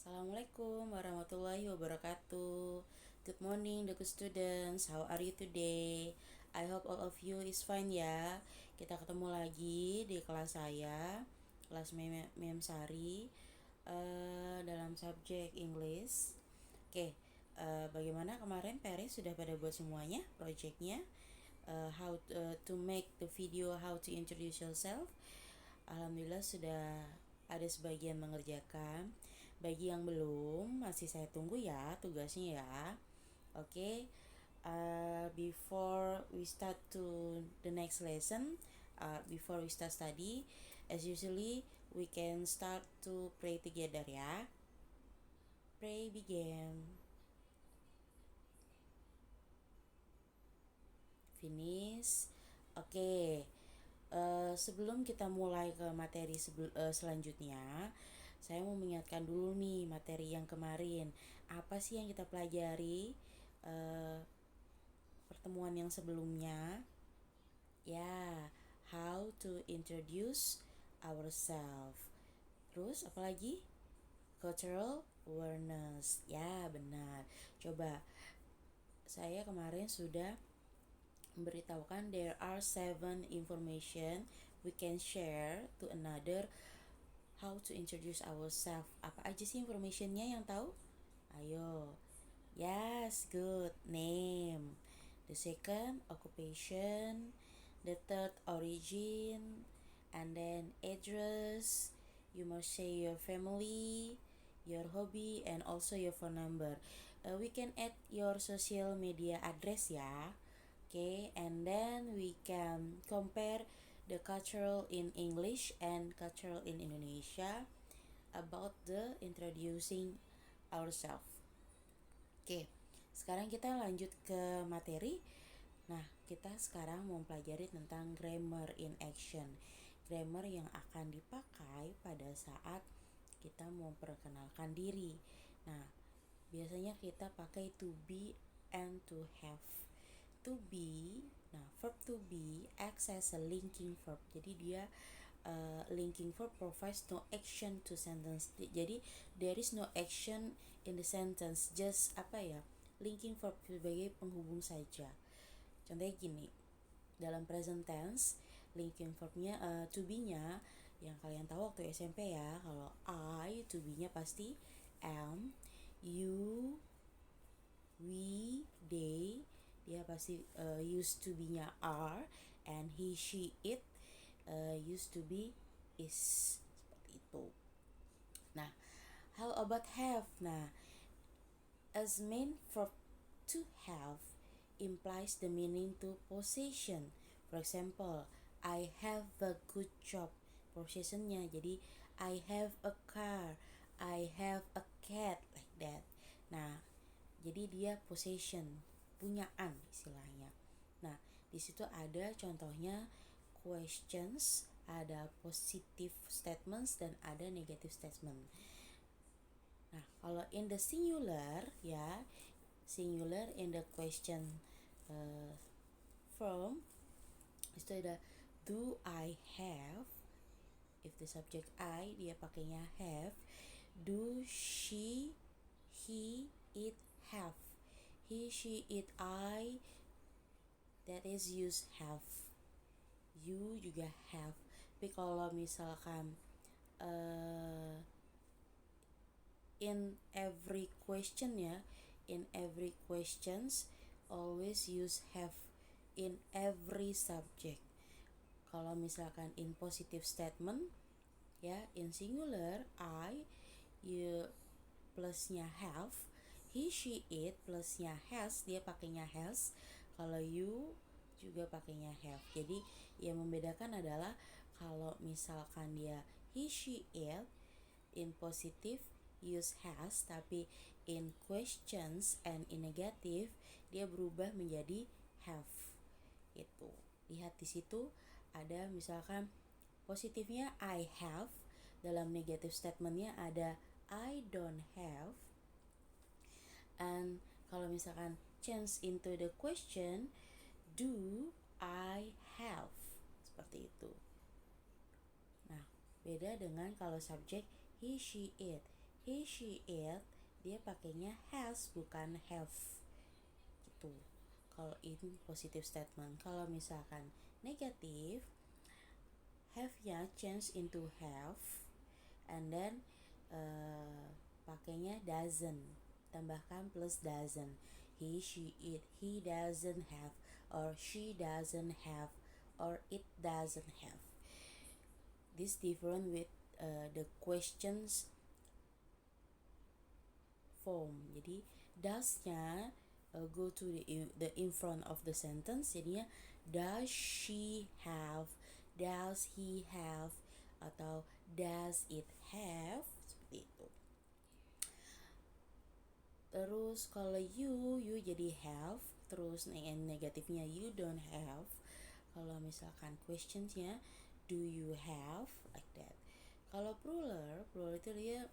Assalamualaikum warahmatullahi wabarakatuh. Good morning, the good students. How are you today? I hope all of you is fine ya. Kita ketemu lagi di kelas saya, kelas Mem Sari, dalam subjek English. Oke, bagaimana kemarin PR sudah pada buat semuanya projectnya? How to make the video, how to introduce yourself. Alhamdulillah sudah ada sebagian mengerjakan. Bagi yang belum, masih saya tunggu ya tugasnya ya. Oke, before we start to the next lesson, before we start study, as usually we can start to pray together ya. Pray begin. Finish. Oke. Sebelum kita mulai ke materi selanjutnya, saya mau mengingatkan dulu nih materi yang kemarin. Apa sih yang kita pelajari pertemuan yang sebelumnya? Ya, how to introduce ourselves. Terus apalagi? Cultural awareness. Ya, benar. Coba saya kemarin sudah memberitahukan there are 7 information we can share to another how to introduce ourselves. Apa aja sih informationnya yang tahu? Ayo. Yes, good. Name. The second, occupation. The third, origin. And then address. You must say your family, your hobby, and also your phone number. We can add your social media address ya. Okay, and then we can compare the cultural in English and cultural in Indonesia about the introducing ourselves. Okay, sekarang kita lanjut ke materi. Nah, kita sekarang mau pelajari tentang grammar in action. Grammar yang akan dipakai pada saat kita mau memperkenalkan diri. Nah, biasanya kita pakai to be and to have. To be, nah verb to be acts as a linking verb. Jadi dia linking verb provides no action to sentence. Jadi there is no action in the sentence, just linking verb sebagai penghubung saja. Contohnya gini, dalam present tense linking verbnya to be nya yang kalian tahu waktu SMP ya, kalau I to be nya pasti am, you, we, they, dia pasti used to be nya are, and he, she, it used to be is, seperti itu. Nah, how about have? Nah, as main verb to have implies the meaning to possession. For example, I have a good job. Possessionnya jadi I have a car, I have a cat, like that. Nah, jadi dia possession, punyaan istilahnya. Nah, di situ ada contohnya questions, ada positive statements dan ada negative statement. Nah, kalau in the singular ya, singular in the question form itu ada do I have. If the subject I, dia pakainya have. Do she, he, it, have. He, she, it, I, that is use have. You juga have. Tapi kalau misalkan in every question ya, in every questions always use have in every subject. Kalau misalkan in positive statement ya, in singular I, you plusnya have, he, she, it plusnya has, dia pakainya has. Kalau you juga pakainya have. Jadi yang membedakan adalah kalau misalkan dia he, she, it in positive use has, tapi in questions and in negative dia berubah menjadi have. Itu. Lihat di situ ada misalkan positifnya I have, dalam negative statementnya ada I don't have. And kalau misalkan change into the question, do I have, seperti itu. Nah, beda dengan kalau subjek he, she, it. he, she, it, dia pakainya has bukan have gitu. Kalau in positive statement. Kalau misalkan negatif, have-nya change into have, and then pakainya doesn't, tambahkan plus doesn't. He, she, it, he doesn't have, or she doesn't have, or it doesn't have. This different with the questions form. Jadi does-nya go to the in front of the sentence. Jadinya does she have, does he have, atau does it have, seperti itu. Terus kalau you jadi have, terus negatifnya you don't have. Kalau misalkan questionsnya do you have, like that. Kalau plural itu dia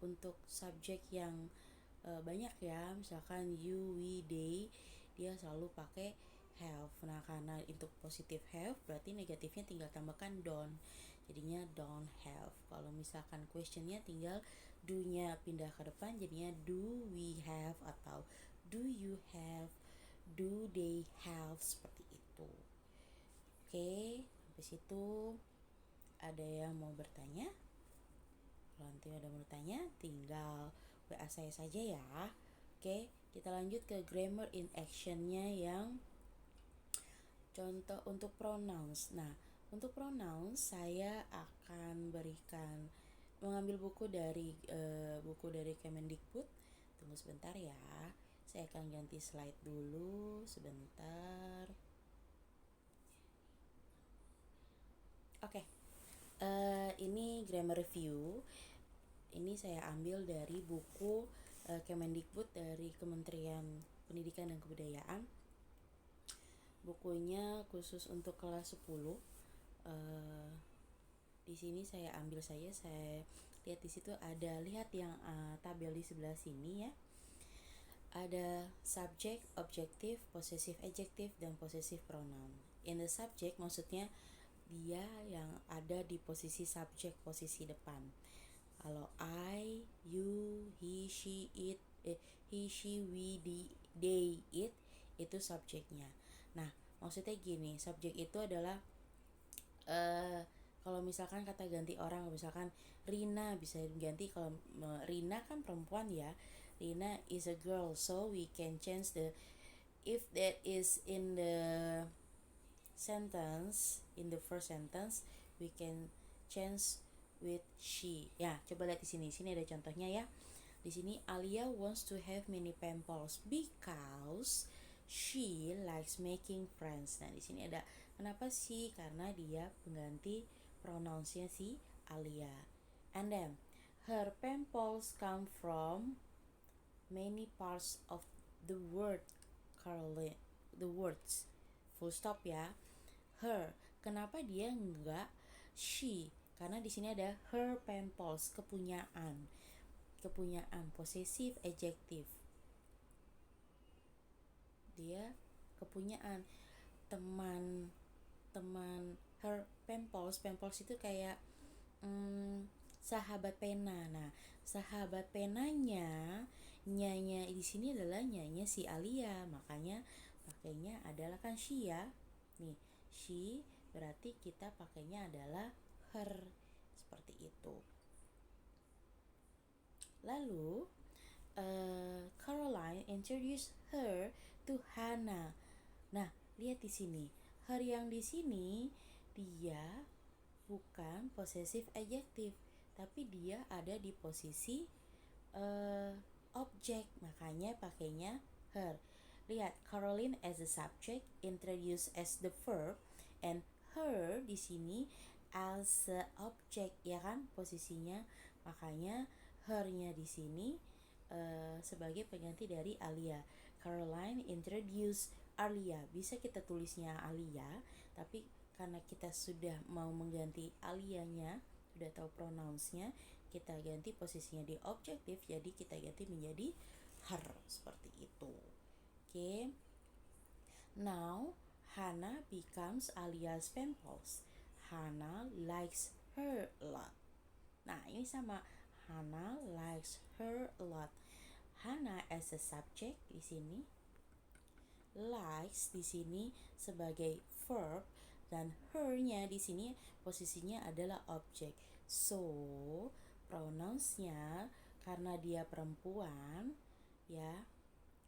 untuk subjek yang banyak ya, misalkan you, we, they, dia selalu pakai have. Nah karena untuk positif have, berarti negatifnya tinggal tambahkan don't, jadinya don't have. Kalau misalkan questionnya tinggal do-nya pindah ke depan, jadinya do we have atau do you have, do they have, seperti itu. Oke, sampai situ ada yang mau bertanya? Kalau nanti ada mau bertanya, tinggal WA saya saja ya. Oke, kita lanjut ke grammar in action-nya yang contoh untuk pronouns. Nah, untuk pronouns saya akan mengambil buku dari Kemendikbud. Tunggu sebentar ya. Saya akan ganti slide dulu sebentar. Oke. Ini grammar review. Ini saya ambil dari buku Kemendikbud dari Kementerian Pendidikan dan Kebudayaan. Bukunya khusus untuk kelas 10. Di sini saya ambil saya lihat di situ ada, lihat yang tabel di sebelah sini ya. Ada subject, objective, possessive adjective, dan possessive pronoun. In the subject maksudnya dia yang ada di posisi subjek, posisi depan. Kalau I, you, he, she, it, he, she, we, they, it, itu subjeknya. Nah, maksudnya gini, subjek itu adalah kalau misalkan kata ganti orang, misalkan Rina bisa diganti, kalau Rina kan perempuan ya, Rina is a girl, so we can change if that is in the sentence, in the first sentence, we can change with she. Ya, coba lihat di sini ada contohnya ya. Di sini Alia wants to have many pen pals because she likes making friends. Nah, di sini ada kenapa sih? Karena dia pengganti pronounsnya si Alia. And then her pen pals come from many parts of the word Caroline. The words full stop ya. Her, kenapa dia enggak she? Karena di sini ada her pen pals, kepunyaan, possessive adjective. Dia kepunyaan teman her pen pals itu kayak sahabat pena. Nah, sahabat penanya, nyanya di sini adalah nyanya si Alia, makanya pakainya adalah kan she ya. Nih, she berarti kita pakainya adalah her, seperti itu. Lalu Caroline introduced her to Hannah. Nah, lihat di sini. Her yang di sini dia bukan possessive adjective, tapi dia ada di posisi objek, makanya pakainya her. Lihat, Caroline as a subject, introduced as the verb, and her di sini as a object, ya kan posisinya, makanya her-nya di sini sebagai pengganti dari Alia. Caroline introduce Alia, bisa kita tulisnya Alia, tapi karena kita sudah mau mengganti Alianya, sudah tahu pronounsnya, kita ganti posisinya di objektif, jadi kita ganti menjadi her, seperti itu. Okay. Now Hannah becomes Alia's pen pals. Hannah likes her a lot. Nah, ini sama, Hannah likes her a lot. Hannah as a subject di sini, likes di sini sebagai verb, dan her-nya di sini posisinya adalah objek. So, pronouns-nya karena dia perempuan, ya.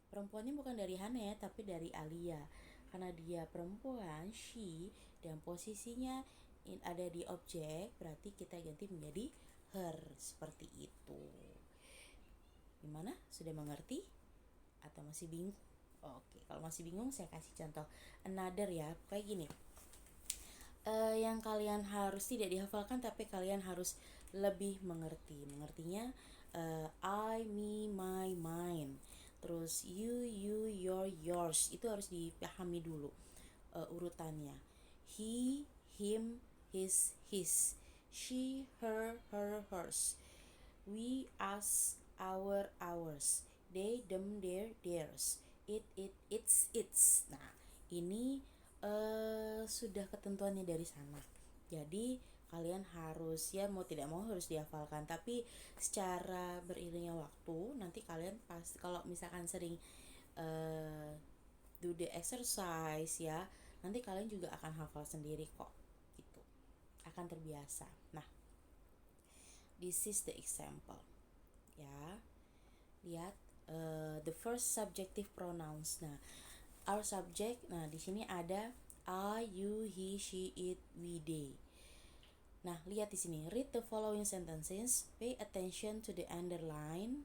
Perempuannya bukan dari Hana ya, tapi dari Alia. Karena dia perempuan, she, dan posisinya ada di objek, berarti kita ganti menjadi her, seperti itu. Gimana? Sudah mengerti? Atau masih bingung? Oke, kalau masih bingung saya kasih contoh another ya, kayak gini. Yang kalian harus tidak dihafalkan, tapi kalian harus lebih mengerti. Mengertinya I, me, my, mine. Terus you, your, yours. Itu harus dipahami dulu urutannya. He, him, his, she, her, hers. We, us, our, ours. They, them, their, theirs. It, its. Nah, ini sudah ketentuannya dari sana. Jadi kalian harus, ya mau tidak mau harus dihafalkan. Tapi secara beriringnya waktu, nanti kalian pasti kalau misalkan sering do the exercise ya, nanti kalian juga akan hafal sendiri kok, gitu. Akan terbiasa. Nah, this is the example. Ya, lihat the first subjective pronouns. Nah, our subject. Nah, di sini ada I, you, he, she, it, we, they. Nah, lihat di sini. Read the following sentences. Pay attention to the underline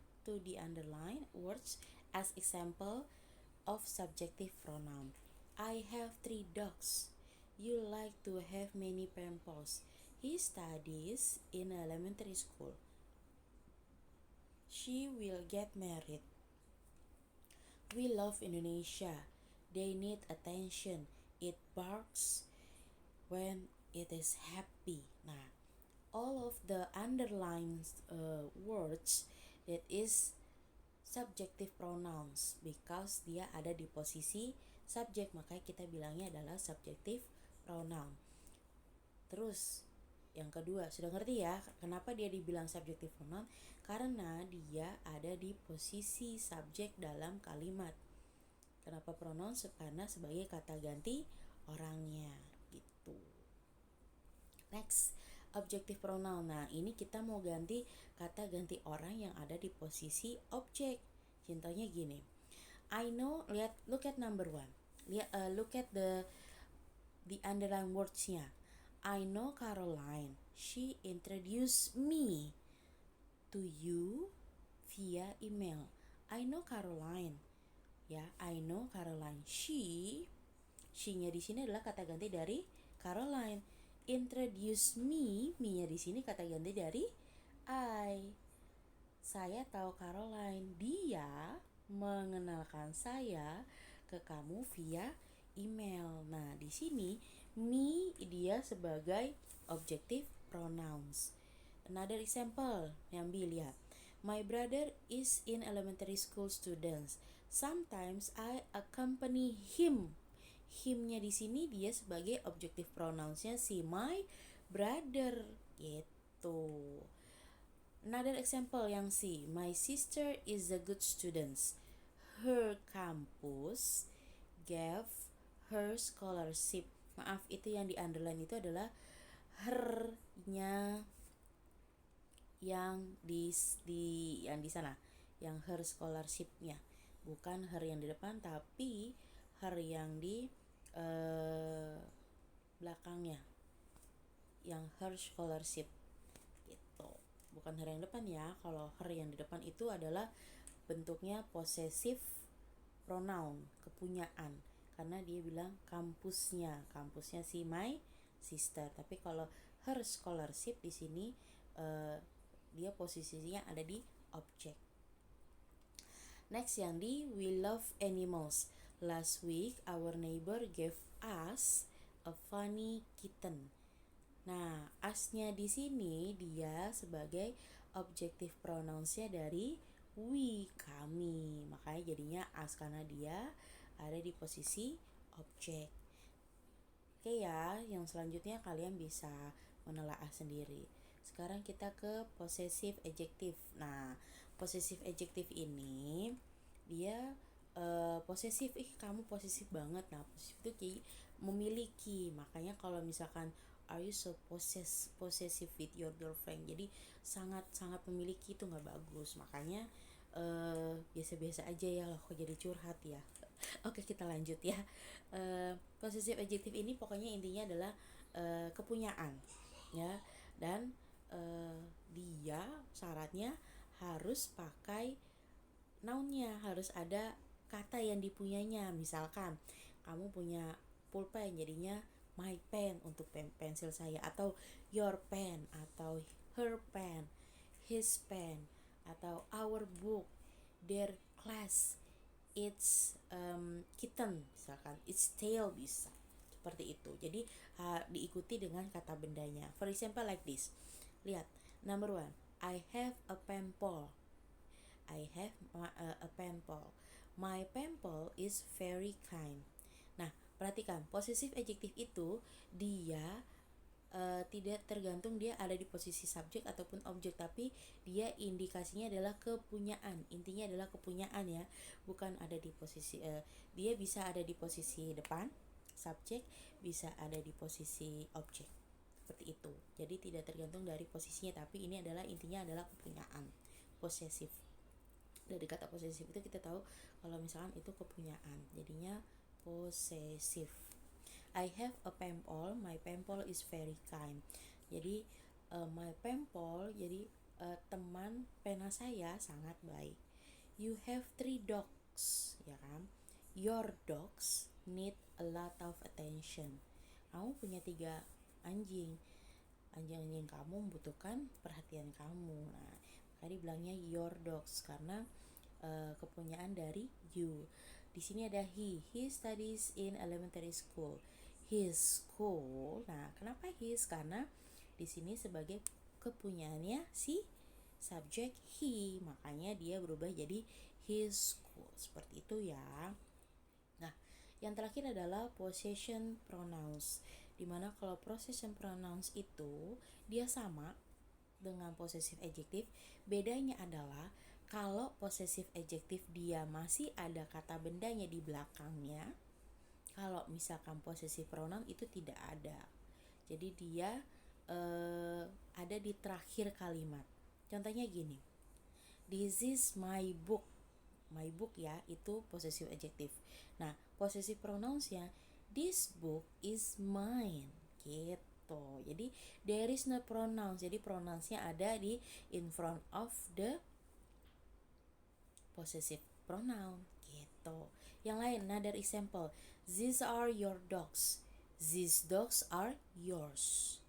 words as example of subjective pronoun. I have 3 dogs. You like to have many pimples. He studies in elementary school. She will get married. We love Indonesia. They need attention. It barks when it is happy. Nah, all of the underlined words that is subjective pronouns because dia ada di posisi subjek, makanya kita bilangnya adalah subjective pronoun. Terus yang kedua, sudah ngerti ya kenapa dia dibilang subjective pronoun? Karena dia ada di posisi subjek dalam kalimat. Kenapa pronoun? Karena sebagai kata ganti orangnya, gitu. Next, objective pronoun. Nah, ini kita mau ganti kata ganti orang yang ada di posisi objek. Contohnya gini. I know, look at number 1. Look at the underline words-nya. I know Caroline. She introduced me to you via email. I know Caroline. Ya, I know Caroline. She-nya di sini adalah kata ganti dari Caroline. Introduce me-nya di sini kata ganti dari I. Saya tahu Caroline. Dia mengenalkan saya ke kamu via email. Nah, di sini me dia sebagai objective pronouns. Another example yang lihat. My brother is in elementary school students. Sometimes I accompany him. Him-nya di sini dia sebagai objective pronouns-nya si my brother gitu. Another example yang C. My sister is a good student. Her campus gave her scholarship. Maaf, itu yang di underline itu adalah her-nya yang di sana, yang her scholarship-nya, bukan her yang di depan, tapi her yang di belakangnya, yang her scholarship gitu, bukan her yang depan ya. Kalau her yang di depan itu adalah bentuknya possessive pronoun, kepunyaan, karena dia bilang kampusnya si my sister. Tapi kalau her scholarship di sini dia posisinya ada di objek. Next yang di we love animals. Last week our neighbor gave us a funny kitten. Nah, us-nya di sini dia sebagai objective pronouns-nya dari we, kami. Makanya jadinya us karena dia ada di posisi objek. Oke ya, yang selanjutnya kalian bisa menelaah sendiri. Sekarang kita ke possessive adjective. Nah, possessive adjective ini dia posesif, kamu posesif banget. Nah, posesif itu kayak memiliki. Makanya kalau misalkan are you so possessive with your girlfriend, jadi sangat sangat memiliki, itu nggak bagus. Makanya biasa-biasa aja ya loh, kok jadi curhat ya. Oke, kita lanjut ya. Possessive adjective ini pokoknya intinya adalah kepunyaan ya, dan dia syaratnya harus pakai nounnya, harus ada kata yang dipunyanya. Misalkan kamu punya pulpen, jadinya my pen untuk pensil saya, atau your pen, atau her pen, his pen, atau our book, their class, its kitten, misalkan its tail, bisa seperti itu. Jadi diikuti dengan kata bendanya. For example like this. Lihat, number one, I have a pen pal. I have a pen pal. My pen pal is very kind. Nah, perhatikan, possessive adjective itu dia tidak tergantung dia ada di posisi subjek ataupun objek, tapi dia indikasinya adalah kepunyaan. Intinya adalah kepunyaan ya, bukan ada di posisi dia bisa ada di posisi depan subjek, bisa ada di posisi objek, seperti itu. Jadi tidak tergantung dari posisinya, tapi ini adalah intinya adalah kepunyaan, possessive. Dari kata posesif itu kita tahu kalau misalkan itu kepunyaan, jadinya possessive. I have a pen pal, my pen pal is very kind. Jadi my pen pal, jadi teman pena saya sangat baik. You have 3 dogs, ya kan? Your dogs need a lot of attention. Kamu punya 3 anjing. Anjing-anjing kamu membutuhkan perhatian kamu. Nah, makanya dibilangnya your dogs karena kepunyaan dari you. Di sini ada he studies in elementary school. His school. Nah, kenapa his? Karena di sini sebagai kepunyaannya si subjek he, makanya dia berubah jadi his school. Seperti itu ya. Nah, yang terakhir adalah possession pronouns, dimana kalau possession pronouns itu dia sama dengan possessive adjective. Bedanya adalah kalau possessive adjective dia masih ada kata bendanya di belakangnya. Kalau misalkan possessive pronoun itu tidak ada. Jadi dia ada di terakhir kalimat. Contohnya gini. This is my book. My book ya, itu possessive adjective. Nah, possessive pronounsnya this book is mine. Gitu. Jadi there is no pronouns. Jadi pronounsnya ada di in front of the possessive pronoun. Gitu. Yang lain, another example. These are your dogs. These dogs are yours.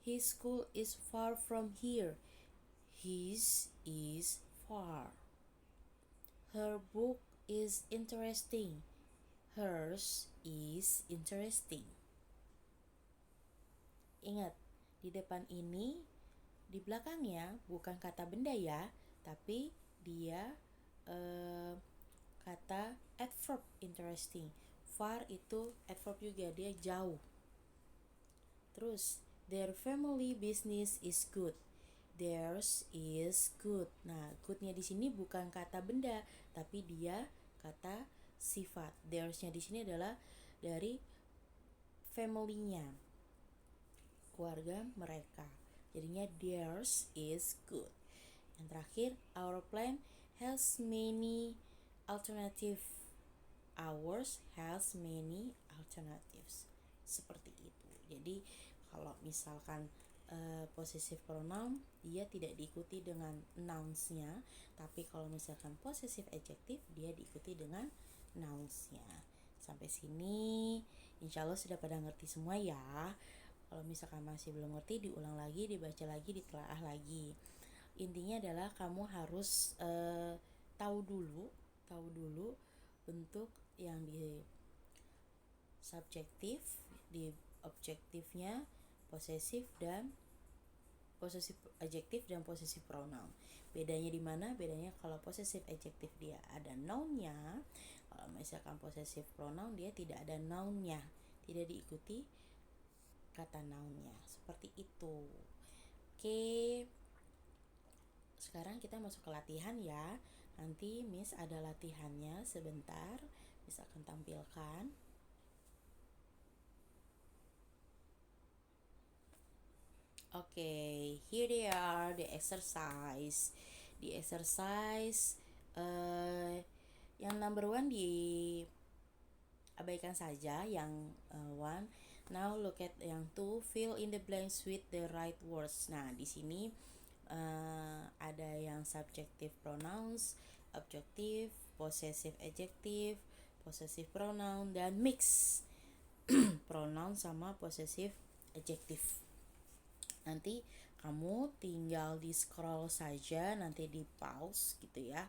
His school is far from here. His is far. Her book is interesting. Hers is interesting. Ingat, di depan ini, di belakangnya bukan kata benda ya, tapi dia kata adverb interesting. Far itu adverb juga, dia jauh. Terus, their family business is good. Theirs is good. Nah, goodnya di sini bukan kata benda, tapi dia kata sifat. Theirsnya di sini adalah dari family-nya, keluarga mereka. Jadinya theirs is good. Yang terakhir, our plan has many alternative. Ours has many alternatives. Seperti itu. Jadi kalau misalkan possessive pronoun dia tidak diikuti dengan nouns-nya, tapi kalau misalkan possessive adjective dia diikuti dengan nouns-nya. Sampai sini insya Allah sudah pada ngerti semua ya. Kalau misalkan masih belum ngerti, diulang lagi, dibaca lagi, ditelaah lagi. Intinya adalah kamu harus tahu dulu bentuk yang di subjektif, di objektifnya, posesif dan possessive adjective dan possessive pronoun. Bedanya di mana? Bedanya kalau possessive adjective dia ada noun-nya, kalau misalkan possessive pronoun dia tidak ada noun-nya, tidak diikuti kata noun-nya. Seperti itu. Oke, sekarang kita masuk ke latihan ya. Nanti Miss ada latihannya sebentar, Miss akan tampilkan. Okay, here they are, the exercise. The exercise yang number 1 diabaikan saja, yang 1. Now look at yang 2, fill in the blanks with the right words. Nah, di sini ada yang subjective pronouns, objective, possessive adjective, possessive pronoun, dan mix pronoun sama possessive adjective. Nanti kamu tinggal di scroll saja, nanti di pause gitu ya.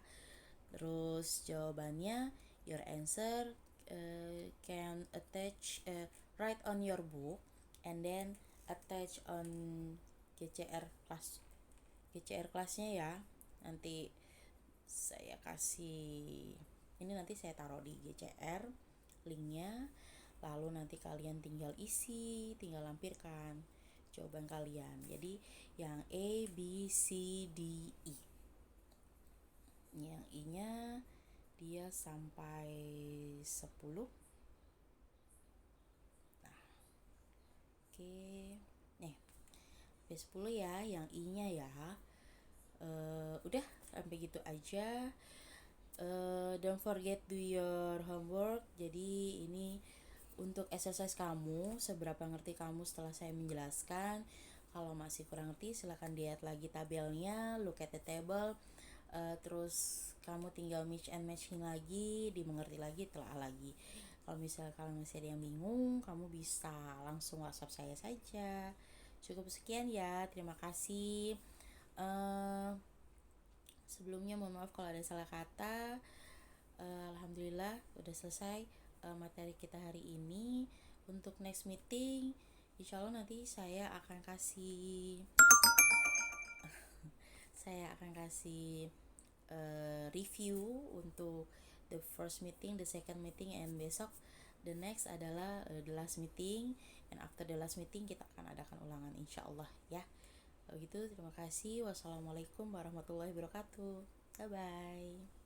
Terus jawabannya, your answer can attach, write on your book and then attach on GCR class. GCR kelasnya ya. Nanti saya kasih, ini nanti saya taruh di GCR linknya. Lalu nanti kalian tinggal isi, tinggal lampirkan jawaban kalian. Jadi yang A, B, C, D, E. Yang I-nya dia sampai 10. Nah, oke. Nih, sampai 10 ya yang I-nya ya. Udah sampai gitu aja. Don't forget do your homework. Jadi ini untuk exercise kamu, seberapa ngerti kamu setelah saya menjelaskan. Kalau masih kurang ngerti, silahkan lihat lagi tabelnya, look at the table. Terus kamu tinggal mix and matching lagi, dimengerti lagi, telah lagi. Kalau misalnya kalian masih ada yang bingung, kamu bisa langsung WhatsApp saya saja. Cukup sekian ya, terima kasih. Sebelumnya mohon maaf kalau ada salah kata. Alhamdulillah udah selesai materi kita hari ini. Untuk next meeting, insya Allah nanti saya akan kasih review untuk the first meeting, the second meeting, and besok the next adalah the last meeting, and after the last meeting kita akan adakan ulangan insya Allah ya. Kalau gitu terima kasih. Wassalamualaikum warahmatullahi wabarakatuh. Bye bye.